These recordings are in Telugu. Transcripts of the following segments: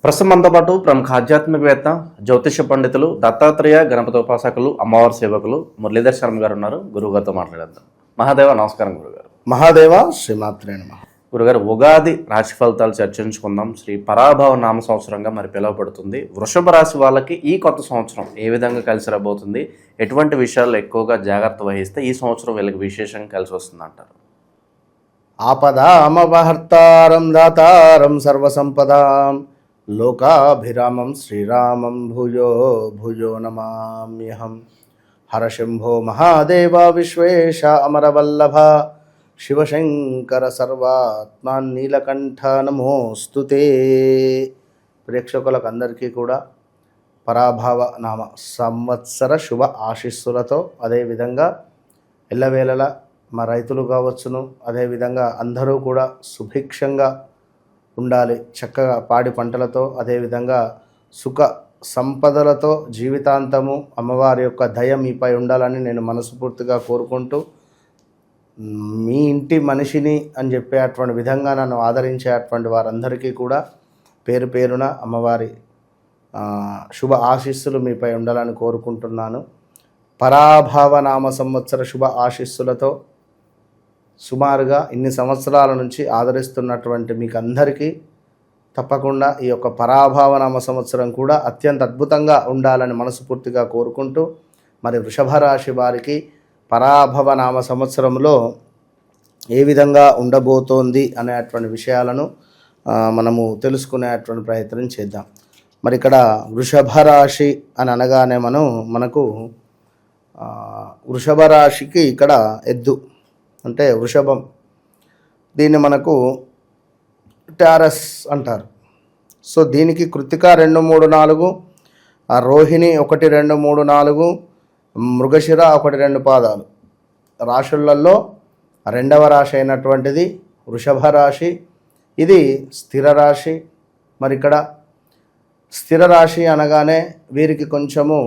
ప్రస్తుతం మనతో పాటు ప్రముఖ ఆధ్యాత్మికవేత్త, జ్యోతిష పండితులు, దత్తాత్రేయ గణపతి ఉపాసకులు, అమ్మవారి సేవకులు మురళీధర్ శర్మ గారు ఉన్నారు. గురువు గారితో మాట్లాడేద్దాం. మహాదేవ నమస్కారం గురుగారు. మహాదేవ శ్రీమాత్రే నమః. గురుగారు, ఉగాది రాశి ఫలితాలు చర్చించుకుందాం. శ్రీ పరాభవ నామ సంవత్సరంగా మరి పిలువబడుతుంది. వృషభ రాశి వాళ్ళకి ఈ కొత్త సంవత్సరం ఏ విధంగా కలిసి రాబోతుంది? ఎటువంటి విషయాల్లో ఎక్కువగా జాగ్రత్త వహిస్తే ఈ సంవత్సరం వీళ్ళకి విశేషంగా కలిసి వస్తుంది అంటారు? ఆపదామపహర్తారం దాతారం సర్వసంపదాం లోకాభిరామం శ్రీరామం భూయో భూయో నమామ్యహం. హరశంభో మహాదేవ విశ్వేశ అమరవల్లభ శివశంకర సర్వాత్మా నీలకంఠ నమోస్తుతే. ప్రేక్షకులకు అందరికీ కూడా పరాభవ నామ సంవత్సర శుభ ఆశీస్సులతో, అదేవిధంగా ఎల్లవేళలా మా రైతులు కావచ్చును, అదేవిధంగా అందరూ కూడా సుభిక్షంగా ఉండాలి, చక్కగా పాడి పంటలతో, అదేవిధంగా సుఖ సంపదలతో జీవితాంతము అమ్మవారి యొక్క దయ మీపై ఉండాలని నేను మనస్ఫూర్తిగా కోరుకుంటూ, మీ ఇంటి మనిషిని అని చెప్పేటువంటి విధంగా నన్ను ఆదరించేటువంటి వారందరికీ కూడా పేరు పేరున అమ్మవారి శుభ ఆశీస్సులు మీపై ఉండాలని కోరుకుంటున్నాను. పరాభవ నామ సంవత్సర శుభ ఆశీస్సులతో సుమారుగా ఇన్ని సంవత్సరాల నుంచి ఆదరిస్తున్నటువంటి మీకు అందరికీ తప్పకుండా ఈ యొక్క పరాభవ నామ సంవత్సరం కూడా అత్యంత అద్భుతంగా ఉండాలని మనస్ఫూర్తిగా కోరుకుంటూ, మరి వృషభ రాశి వారికి పరాభవ నామ సంవత్సరంలో ఏ విధంగా ఉండబోతోంది అనేటువంటి విషయాలను మనము తెలుసుకునేటువంటి ప్రయత్నం చేద్దాం. మరి ఇక్కడ వృషభ రాశి అని అనగానే మనకు వృషభ రాశికి ఇక్కడ ఎద్దు అంటే వృషభం, దీన్ని మనకు టారస్ అంటారు. సో దీనికి కృత్తిక 2, 3, 4, రోహిణి 1, 2, 3, 4, మృగశిర 1, 2 పాదాలు రాశులలో రెండవ రాశి అయినటువంటిది వృషభ రాశి. ఇది స్థిర రాశి. మరి ఇక్కడ స్థిర రాశి అనగానే వీరికి కొంచెము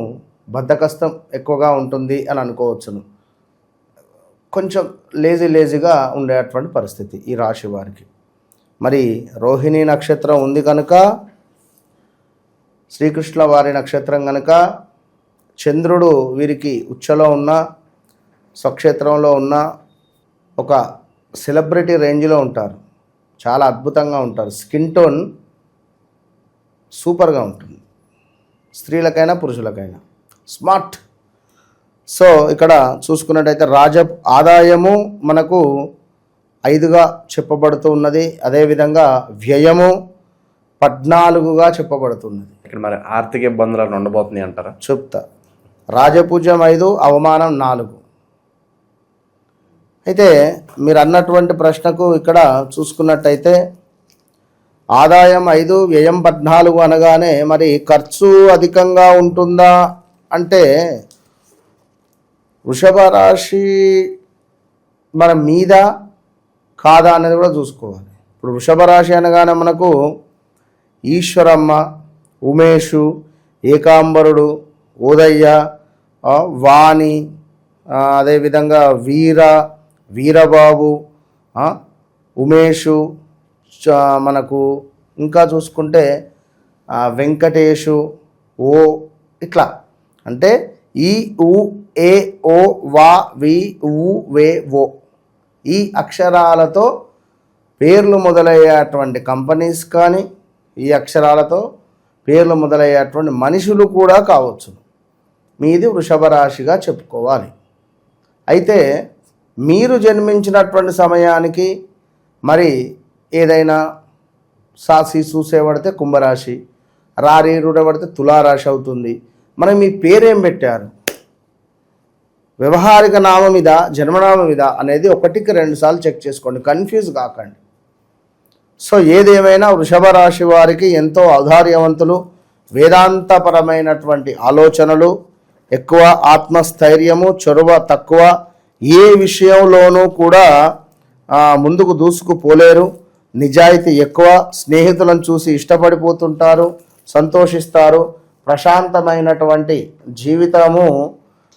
బద్ధకస్తం ఎక్కువగా ఉంటుంది అని అనుకోవచ్చును. కొంచెం లేజీగా ఉండేటువంటి పరిస్థితి ఈ రాశి వారికి. మరి రోహిణి నక్షత్రం ఉంది కనుక, శ్రీకృష్ణ వారి నక్షత్రం కనుక, చంద్రుడు వీరికి ఉచ్చలో ఉన్న, స్వక్షేత్రంలో ఉన్న ఒక సెలబ్రిటీ రేంజ్లో ఉంటారు. చాలా అద్భుతంగా ఉంటారు. స్కిన్ టోన్ సూపర్గా ఉంటుంది, స్త్రీలకైనా పురుషులకైనా స్మార్ట్. సో ఇక్కడ చూసుకున్నట్టయితే ఆదాయము మనకు 5గా చెప్పబడుతూ ఉన్నది. అదేవిధంగా వ్యయము 14గా చెప్పబడుతున్నది. ఇక్కడ మరి ఆర్థిక ఇబ్బందులు ఉండబోతున్నాయి అంటారా? చెప్తా. రాజపూజ్యం 5, అవమానం 4. అయితే మీరు అన్నటువంటి ప్రశ్నకు ఇక్కడ చూసుకున్నట్టయితే ఆదాయం 5, వ్యయం 14 అనగానే మరి ఖర్చు అధికంగా ఉంటుందా అంటే వృషభ రాశి మన మీద కాదా అనేది కూడా చూసుకోవాలి. ఇప్పుడు వృషభ రాశి అనగానే మనకు ఈశ్వరమ్మ, ఉమేషు, ఏకాంబరుడు, ఉదయ్య, వాణి, అదేవిధంగా వీరబాబు, ఉమేషు, మనకు ఇంకా చూసుకుంటే వెంకటేషు, ఇట్లా అంటే ఈ ఉ ఏ ఓ వా వి ఊ వే ఓ ఈ అక్షరాలతో పేర్లు మొదలయ్యేటువంటి కంపెనీస్ కానీ, ఈ అక్షరాలతో పేర్లు మొదలయ్యేటువంటి మనుషులు కూడా కావచ్చు. మీది వృషభ రాశిగా చెప్పుకోవాలి. అయితే మీరు జన్మించినటువంటి సమయానికి మరి ఏదైనా సాసి చూసేబడితే కుంభరాశి, రారి రూడబడితే తులారాశి అవుతుంది. మరి మీ పేరేం పెట్టారు? వ్యవహారిక నామం ఇదా, జన్మనామం ఇదా అనేది 1కి 2 సార్లు చెక్ చేసుకోండి, కన్ఫ్యూజ్ కాకండి. సో ఏదేమైనా వృషభ రాశి వారికి ఎంతో ఔదార్యవంతులు, వేదాంతపరమైనటువంటి ఆలోచనలు ఎక్కువ, ఆత్మస్థైర్యము, చొరవ తక్కువ, ఏ విషయంలోనూ కూడా ముందుకు దూసుకుపోలేరు, నిజాయితీ ఎక్కువ, స్నేహితులను చూసి ఇష్టపడిపోతుంటారు, సంతోషిస్తారు, ప్రశాంతమైనటువంటి జీవితము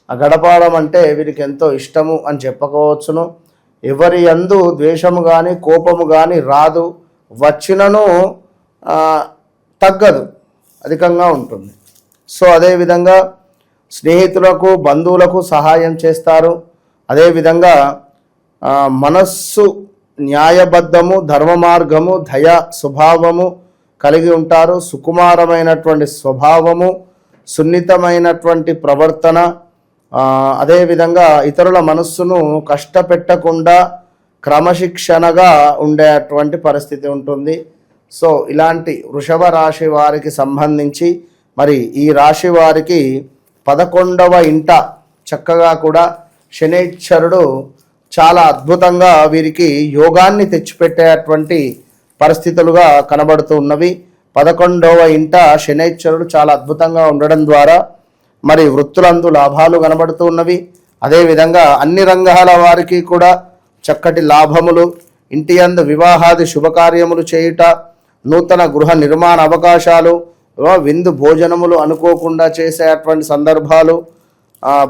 గడపడం అంటే వీరికి ఎంతో ఇష్టము అని చెప్పుకోవచ్చును. ఎవరి యందు ద్వేషము కానీ కోపము కానీ రాదు. వచ్చినను తగ్గదు, అధికంగా ఉంటుంది. సో అదేవిధంగా స్నేహితులకు బంధువులకు సహాయం చేస్తారు. అదేవిధంగా మనస్సు న్యాయబద్ధము, ధర్మ మార్గము, దయ స్వభావము కలిగి ఉంటారు. సుకుమారమైనటువంటి స్వభావము, సున్నితమైనటువంటి ప్రవర్తన, అదేవిధంగా ఇతరుల మనస్సును కష్టపెట్టకుండా క్రమశిక్షణగా ఉండేటువంటి పరిస్థితి ఉంటుంది. సో ఇలాంటి వృషభ రాశి వారికి సంబంధించి మరి ఈ రాశి వారికి 11వ ఇంట చక్కగా కూడా శనైశ్వరుడు చాలా అద్భుతంగా వీరికి యోగాన్ని తెచ్చిపెట్టేటువంటి పరిస్థితులుగా కనబడుతూ ఉన్నవి. 11వ ఇంట శనైశ్వరుడు చాలా అద్భుతంగా ఉండడం ద్వారా మరి వృత్తులందు లాభాలు కనబడుతూ ఉన్నవి. అదేవిధంగా అన్ని రంగాల వారికి కూడా చక్కటి లాభములు, ఇంటి యందు వివాహాది శుభకార్యములు చేయుట, నూతన గృహ నిర్మాణ అవకాశాలు, విందు భోజనములు అనుకోకుండా చేసేటువంటి సందర్భాలు,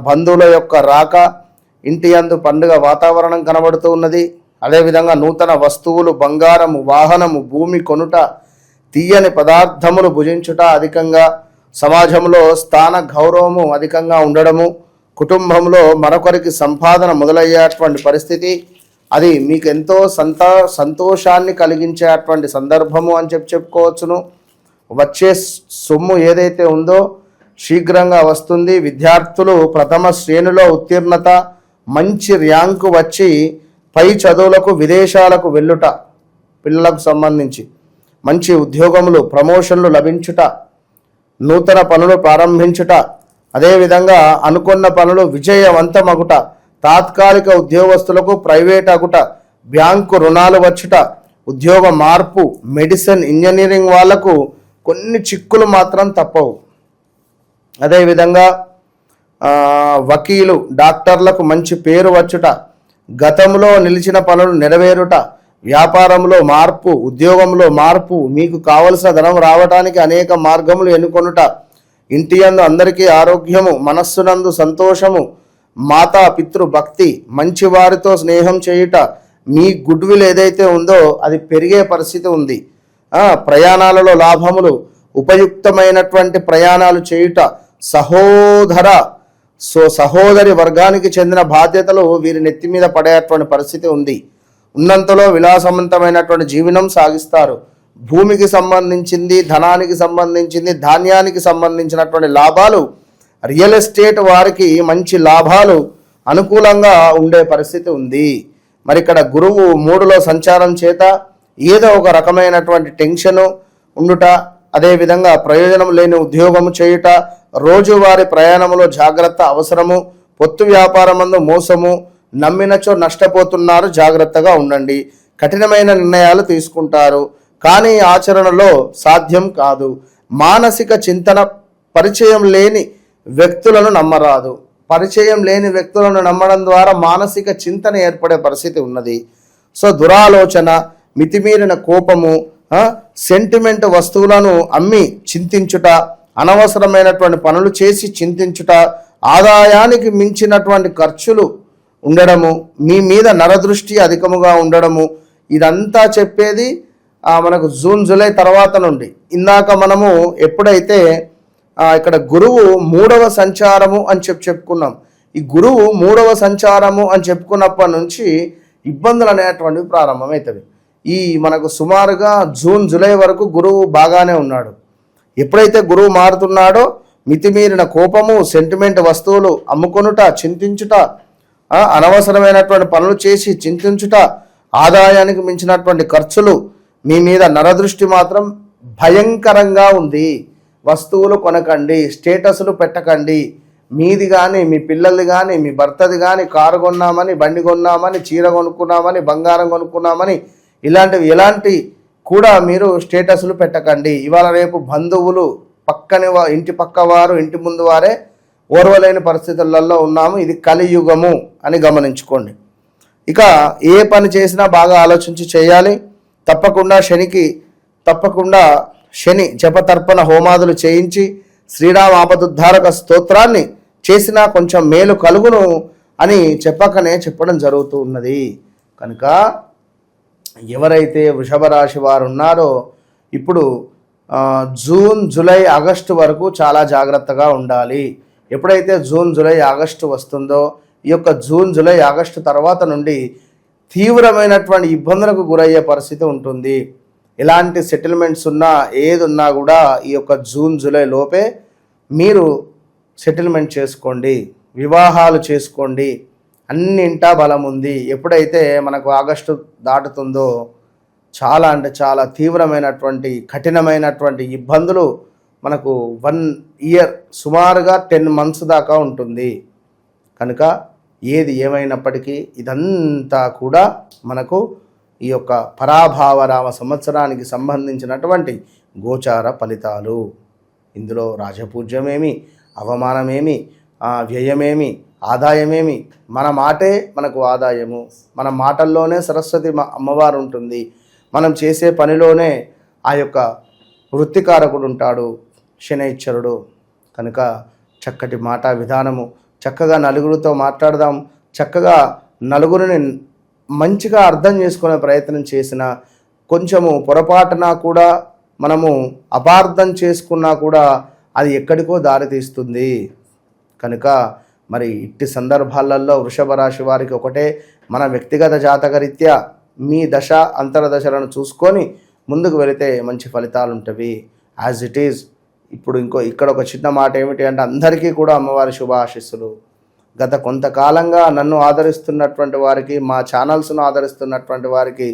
బంధువుల యొక్క రాక, ఇంటి యందు పండుగ వాతావరణం కనబడుతూ ఉన్నది. అదేవిధంగా నూతన వస్తువులు, బంగారము, వాహనము, భూమి కొనుట, తీయని పదార్థములు భుజించుట అధికంగా, సమాజంలో స్థాన గౌరవము అధికంగా ఉండడము, కుటుంబంలో మరొకరికి సంపాదన మొదలయ్యేటువంటి పరిస్థితి, అది మీకు ఎంతో సంతోషాన్ని కలిగించేటువంటి సందర్భము అని చెప్పుకోవచ్చును. వచ్చే సొమ్ము ఏదైతే ఉందో శీఘ్రంగా వస్తుంది. విద్యార్థులు ప్రథమ శ్రేణిలో ఉత్తీర్ణత, మంచి ర్యాంకు వచ్చి పై చదువులకు విదేశాలకు వెళ్ళుట, పిల్లలకు సంబంధించి మంచి ఉద్యోగములు, ప్రమోషన్లు లభించుట, నూతన పనులు ప్రారంభించుట, అదేవిధంగా అనుకున్న పనులు విజయవంతమగుట, తాత్కాలిక ఉద్యోగస్తులకు ప్రైవేట్ అగుట, బ్యాంకు రుణాలు వచ్చుట, ఉద్యోగ మార్పు, మెడిసిన్, ఇంజనీరింగ్ వాళ్లకు కొన్ని చిక్కులు మాత్రం తప్పవు. అదేవిధంగా వకీలు, డాక్టర్లకు మంచి పేరు వచ్చుట, గతంలో నిలిచిన పనులు నెరవేరుట, వ్యాపారంలో మార్పు, ఉద్యోగంలో మార్పు, మీకు కావలసిన ధనం రావడానికి అనేక మార్గములు ఎన్నుకొనుట, ఇంటి యందు అందరికీ ఆరోగ్యము, మనస్సునందు సంతోషము, మాతా పితృ భక్తి, మంచి వారితో స్నేహం చేయుట, మీ గుడ్ విల్ ఏదైతే ఉందో అది పెరిగే పరిస్థితి ఉంది. ప్రయాణాలలో లాభములు, ఉపయుక్తమైనటువంటి ప్రయాణాలు చేయుట, సహోదరి వర్గానికి చెందిన బాధ్యతలు వీరి నెత్తి మీద పడేటువంటి పరిస్థితి ఉంది. ఉన్నంతలో విలాసవంతమైనటువంటి జీవనం సాగిస్తారు. భూమికి సంబంధించింది, ధనానికి సంబంధించింది, ధాన్యానికి సంబంధించినటువంటి లాభాలు, రియల్ ఎస్టేట్ వారికి మంచి లాభాలు అనుకూలంగా ఉండే పరిస్థితి ఉంది. మరి ఇక్కడ గురువు 3లో సంచారం చేత ఏదో ఒక రకమైనటువంటి టెన్షను ఉండుట, అదేవిధంగా ప్రయోజనం లేని ఉద్యోగము చేయుట, రోజువారి ప్రయాణంలో జాగ్రత్త అవసరము, పొత్తు వ్యాపారమందు మోసము, నమ్మినచో నష్టపోతున్నారు, జాగ్రత్తగా ఉండండి. కఠినమైన నిర్ణయాలు తీసుకుంటారు, కానీ ఆచరణలో సాధ్యం కాదు. మానసిక చింతన, పరిచయం లేని వ్యక్తులను నమ్మరాదు. పరిచయం లేని వ్యక్తులను నమ్మడం ద్వారా మానసిక చింతన ఏర్పడే పరిస్థితి ఉన్నది. సో దురాలోచన, మితిమీరిన కోపము, సెంటిమెంట్ వస్తువులను అమ్మి చింతించుట, అనవసరమైనటువంటి పనులు చేసి చింతించుట, ఆదాయానికి మించినటువంటి ఖర్చులు ఉండడము, మీ మీద నరదృష్టి అధికముగా ఉండడము, ఇదంతా చెప్పేది మనకు జూన్ జూలై తర్వాత నుండి. ఇందాక మనము ఎప్పుడైతే ఇక్కడ గురువు 3వ సంచారము అని చెప్పుకున్నాం, ఈ గురువు 3వ సంచారము అని చెప్పుకున్నప్పటి నుంచి ఇబ్బందులు అనేటువంటివి ప్రారంభమవుతుంది. ఈ మనకు సుమారుగా జూన్ జూలై వరకు గురువు బాగానే ఉన్నాడు. ఎప్పుడైతే గురువు మారుతున్నాడో మితిమీరిన కోపము, సెంటిమెంట్ వస్తువులు అమ్ముకొనుట, చింతించుట, అనవసరమైనటువంటి పనులు చేసి చింతించుట, ఆదాయానికి మించినటువంటి ఖర్చులు, మీ మీద నరదృష్టి మాత్రం భయంకరంగా ఉంది. వస్తువులు కొనకండి, స్టేటస్లు పెట్టకండి. మీది కానీ, మీ పిల్లలది కానీ, మీ భర్తది కానీ, కారు కొన్నామని, బండి కొన్నామని, చీర కొనుక్కున్నామని, బంగారం కొనుక్కున్నామని, ఇలాంటివి ఎలాంటి కూడా మీరు స్టేటస్లు పెట్టకండి. ఇవాళ రేపు బంధువులు, ఇంటి పక్క వారు, ఇంటి ముందు వారే ఓర్వలేని పరిస్థితులలో ఉన్నాము. ఇది కలియుగము అని గమనించుకోండి. ఇక ఏ పని చేసినా బాగా ఆలోచించి చేయాలి. తప్పకుండా శని జపతర్పణ హోమాదులు చేయించి శ్రీరామ ఆపదుద్ధారక స్తోత్రాన్ని చేసినా కొంచెం మేలు కలుగును అని చెప్పడం జరుగుతూ ఉన్నది. కనుక ఎవరైతే వృషభ రాశి వారు ఉన్నారో ఇప్పుడు జూన్ జూలై ఆగస్టు వరకు చాలా జాగ్రత్తగా ఉండాలి. ఎప్పుడైతే జూన్ జూలై ఆగస్టు వస్తుందో ఈ యొక్క జూన్ జూలై ఆగస్టు తర్వాత నుండి తీవ్రమైనటువంటి ఇబ్బందులకు గురయ్యే పరిస్థితి ఉంటుంది. ఎలాంటి సెటిల్మెంట్స్ ఉన్నా ఏది ఉన్నా కూడా ఈ యొక్క జూన్ జూలై లోపే మీరు సెటిల్మెంట్ చేసుకోండి, వివాహాలు చేసుకోండి. అన్నింటా బలం ఉంది. ఎప్పుడైతే మనకు ఆగస్టు దాటుతుందో చాలా అంటే చాలా తీవ్రమైనటువంటి కఠినమైనటువంటి ఇబ్బందులు మనకు 1 ఇయర్ సుమారుగా 10 months దాకా ఉంటుంది. కనుక ఏది ఏమైనప్పటికీ ఇదంతా కూడా మనకు ఈ యొక్క పరాభావరామ సంవత్సరానికి సంబంధించినటువంటి గోచార ఫలితాలు. ఇందులో రాజపూజ్యమేమి, అవమానమేమి, వ్యయమేమి, ఆదాయమేమి. మన మాటే మనకు ఆదాయము. మన మాటల్లోనే సరస్వతి అమ్మవారు ఉంటుంది. మనం చేసే పనిలోనే ఆ యొక్క వృత్తికారకుడు ఉంటాడు, శనైశ్వరుడు. కనుక చక్కటి మాట విధానము, చక్కగా నలుగురితో మాట్లాడదాం, చక్కగా నలుగురిని మంచిగా అర్థం చేసుకునే ప్రయత్నం చేసిన కొంచెము పొరపాటున కూడా మనము అపార్థం చేసుకున్నా కూడా అది ఎక్కడికో దారితీస్తుంది. కనుక మరి ఇట్టి సందర్భాలలో వృషభ రాశి వారికి ఒకటే, మన వ్యక్తిగత జాతకరీత్యా మీ దశ అంతర్దశలను చూసుకొని ముందుకు వెళితే మంచి ఫలితాలు ఉంటవి. As it is. ఇప్పుడు ఇక్కడ ఒక చిన్న మాట ఏమిటి అంటే, అందరికీ కూడా అమ్మవారి శుభ ఆశీస్సులు. గత కొంతకాలంగా నన్ను ఆదరిస్తున్నటువంటి వారికి, మా ఛానల్స్ను ఆదరిస్తున్నటువంటి వారికి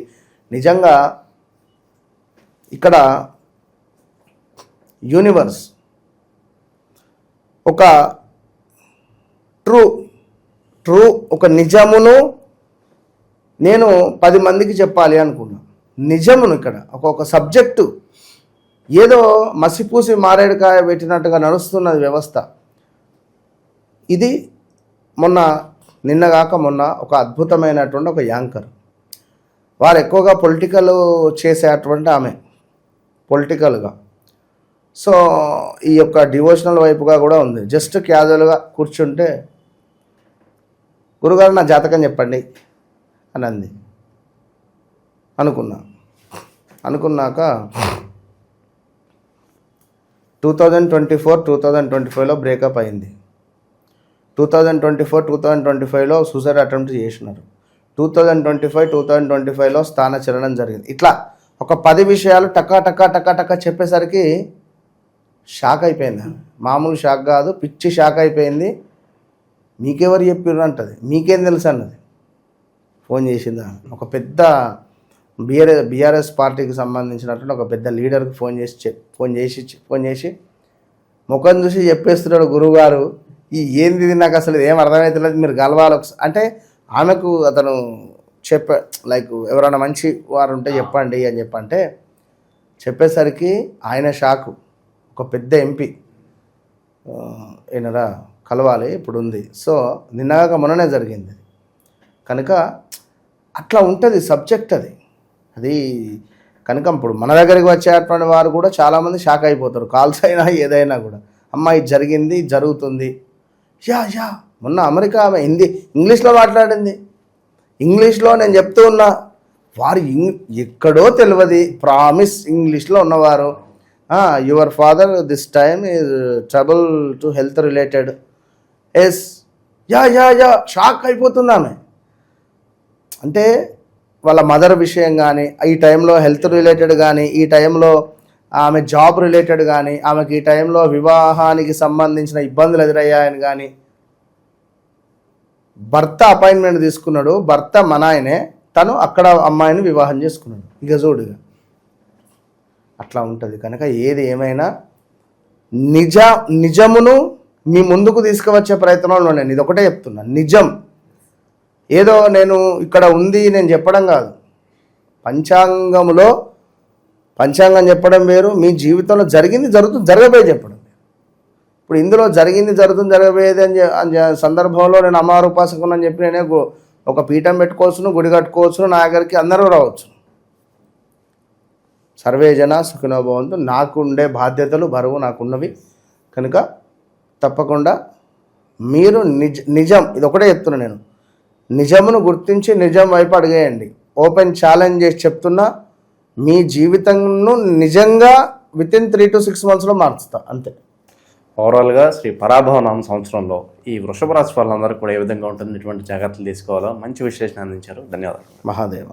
నిజంగా ఇక్కడ యూనివర్స్ ఒక ట్రూ ఒక నిజమును నేను 10 మందికి చెప్పాలి అనుకున్నా. నిజమును ఇక్కడ ఒక సబ్జెక్టు ఏదో మసిపూసి మారేడుకాయ పెట్టినట్టుగా నడుస్తున్నది వ్యవస్థ. ఇది నిన్నగాక మొన్న ఒక అద్భుతమైనటువంటి ఒక యాంకర్, వారు ఎక్కువగా పొలిటికల్ చేసేటువంటి ఆమె, పొలిటికల్గా. సో ఈ యొక్క డివోషనల్ వైపుగా కూడా ఉంది. జస్ట్ క్యాజువల్గా కూర్చుంటే, గురుగారు నా జాతకం చెప్పండి అని అంది. అనుకున్నాక 2024-2025లో బ్రేకప్ అయింది. 2024-2025లో సూసైడ్ అటెంప్ట్ చేసినారు. 2025-2025లో స్థాన చలనం జరిగింది. ఇట్లా ఒక 10 విషయాలు టకా చెప్పేసరికి షాక్ అయిపోయింది. మామూలు షాక్ కాదు, పిచ్చి షాక్ అయిపోయింది. మీకెవరు చెప్పారు అంటది. మీకేం తెలుసు అన్నది. ఫోన్ చేసిందా, ఒక పెద్ద బీఆర్ఎస్ పార్టీకి సంబంధించినటువంటి ఒక పెద్ద లీడర్కి ఫోన్ చేసి ముఖం చూసి చెప్పేస్తున్నాడు, గురువుగారు ఏంది నాకు అసలు ఏం అర్థమవుతలేదు, మీరు కలవాలి అంటే. ఆమెకు అతను లైక్ ఎవరైనా మంచి వారు ఉంటే చెప్పండి అని చెప్పంటే, చెప్పేసరికి ఆయన షాకు. ఒక పెద్ద ఎంపీ ఈయనరా కలవాలి ఇప్పుడు ఉంది. సో నిన్నగాక మొన్ననే జరిగింది. కనుక అట్లా ఉంటుంది సబ్జెక్ట్ అది కనుక ఇప్పుడు మన దగ్గరికి వచ్చేటువంటి వారు కూడా చాలామంది షాక్ అయిపోతారు. కాల్స్ అయినా ఏదైనా కూడా, అమ్మ ఇది జరిగింది, జరుగుతుంది. యా మొన్న అమెరికా ఆమె ఇంగ్లీష్లో మాట్లాడింది. ఇంగ్లీష్లో నేను చెప్తూ ఉన్నా, వారు ఎక్కడో తెలియదు ప్రామిస్ ఇంగ్లీష్లో ఉన్నవారు. Your father this time is trouble to health related. Yes ya shock అయిపోతుంది ఆమె. అంటే వాళ్ళ మదర్ విషయం కానీ, ఈ టైంలో హెల్త్ రిలేటెడ్ కానీ, ఈ టైంలో ఆమె జాబ్ రిలేటెడ్ కానీ, ఆమెకి ఈ టైంలో వివాహానికి సంబంధించిన ఇబ్బందులు ఎదురయ్యాయని కానీ. భర్త అపాయింట్మెంట్ తీసుకున్నాడు, భర్త మన ఆయనే, తను అక్కడ అమ్మాయిని వివాహం చేసుకున్నాడు. ఇక చూడుగా అట్లా ఉంటుంది. కనుక ఏది ఏమైనా నిజమును మీ ముందుకు తీసుకువచ్చే ప్రయత్నంలో నేను ఇదొకటే చెప్తున్నా. నిజం ఏదో నేను ఇక్కడ ఉంది నేను చెప్పడం కాదు. పంచాంగం చెప్పడం వేరు, మీ జీవితంలో జరగబోయేది చెప్పడం. ఇప్పుడు ఇందులో జరగబోయేది అని సందర్భంలో నేను అమ్మవారి ఉపాసకుని అని చెప్పి నేనే ఒక పీఠం పెట్టుకోవచ్చును, గుడి కట్టుకోవచ్చును, నా దగ్గరికి అందరూ రావచ్చు. సర్వే జన సుఖినో భవంతు. నాకు ఉండే బాధ్యతలు బరువు నాకున్నవి. కనుక తప్పకుండా మీరు నిజం ఇదొకటే చెప్తున్నా, నేను నిజమును గుర్తించి నిజం వైపు అడిగేయండి. ఓపెన్ ఛాలెంజ్ చేసి చెప్తున్నా, మీ జీవితంను నిజంగా విత్ ఇన్ 3 to 6 monthsలో మారుస్తా అంతే. ఓవరాల్గా శ్రీ పరాభవ నామ సంవత్సరంలో ఈ వృషభ రాశి వాళ్ళందరూ కూడా ఏ విధంగా ఉంటుంది, ఎటువంటి జాగ్రత్తలు తీసుకోవాలో మంచి విశ్లేషణ అందించారు. ధన్యవాదాలు. మహాదేవ.